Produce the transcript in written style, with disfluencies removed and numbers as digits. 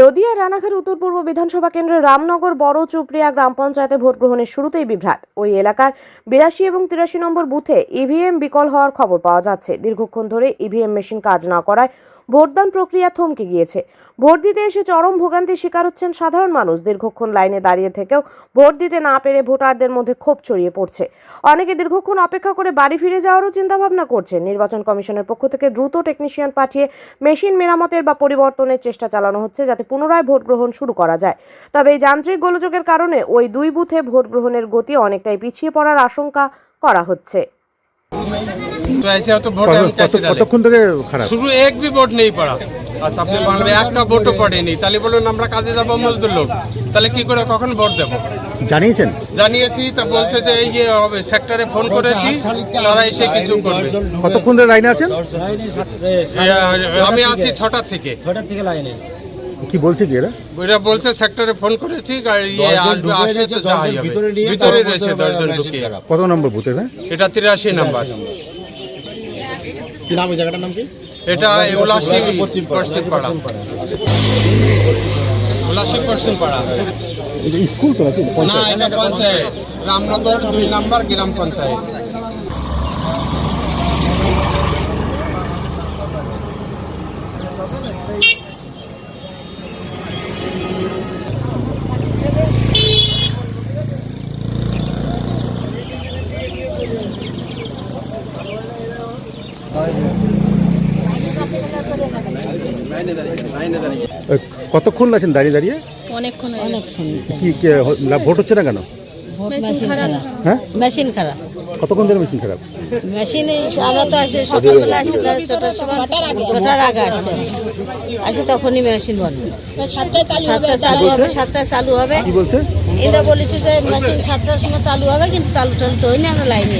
নদিয়া রানাঘাট উত্তর পূর্ব বিধানসভা কেন্দ্রের রামনগর বড় চুপড়িয়া গ্রাম পঞ্চায়েতে ভোট গ্রহণের শুরুতেই বিভ্রাট। ওই এলাকার 82 এবং 83 নম্বর বুথে ইভিএম বিকল হওয়ার খবর পাওয়া যাচ্ছে। দীর্ঘক্ষণ ধরে ইভিএম মেশিন কাজ না করায় ভোটদান প্রক্রিয়া থমকে গিয়েছে। ভোট দিতে এসে চরম ভোগান্তির শিকার হচ্ছেন সাধারণ মানুষ। দীর্ঘক্ষণ লাইনে দাঁড়িয়ে থেকেও ভোট দিতে না পেরে ভোটারদের মধ্যে ক্ষোভ ছড়িয়ে পড়ছে। অনেকে দীর্ঘক্ষণ অপেক্ষা করে বাড়ি ফিরে যাওয়ারও চিন্তাভাবনা করছেন। নির্বাচন কমিশনের পক্ষ থেকে দ্রুত টেকনিশিয়ান পাঠিয়ে মেশিন মেরামতের বা পরিবর্তনের চেষ্টা চালানো হচ্ছে, যাতে পুনরায় ভোট গ্রহণ শুরু করা যায়। তবে এই যান্ত্রিক গোলযোগের কারণে ওই দুই বুথে ভোট গ্রহণের গতি অনেকটাই পিছিয়ে পড়ার আশঙ্কা করা হচ্ছে। तो ऐसे हो तो वोट हम कैसे डालें? কতক্ষণ থেকে খারাপ? শুধু এক भी ভোট नहीं पड़ा। আচ্ছা আপনি বলবেন একটা ভোটও পড়েনি, তাহলে বলুন আমরা কাজে যাবো মজদুর লোক, তাহলে কি করে কখন ভোট দেবো? জানিয়েছেন? জানিয়েছি, তা বলছে যে এই যে সেক্টরে ফোন করেছি, তারা এসে কিছু করবে। কতক্ষণ ধরে লাইনে আছেন? আমি আছি 6টা থেকে লাইনে। কি বলছে কি এরা? ওরা বলছে সেক্টরে ফোন করেছি, আসবে তো যাই হবে। ভিতরে রয়েছে 10 জন ঢুকিয়ে। কত নম্বর বুথ এটা? এটা 83 নাম্বার। কি নাম এই জায়গাটার নাম কি? এটা উলাসী পশ্চিম পাড়া। উলাসী পশ্চিম পাড়া। এটা স্কুল তো নাকি? না, এটা পঞ্চায়েত, রামনগর 2 নম্বর গ্রাম পঞ্চায়েত। কতক্ষণ আছেন দাঁড়িয়ে দাঁড়িয়ে? অনেকক্ষণ কি ভোট হচ্ছে না কেন? হ্যাঁ, মেশিন খারাপ। কতক্ষণ ধরে মেশিন খারাপ? মেশিন আমরা তো আসে সকালবেলা আসি, 6টার আগে আসছে, আসে তখনই মেশিন বন্ধ। 7টায় চালু হবে। কি বলছে? এটা বলেছি যে মেশিন 7টার সময় চালু হবে, কিন্তু চালু তো হয়নি, আমরা লাইনে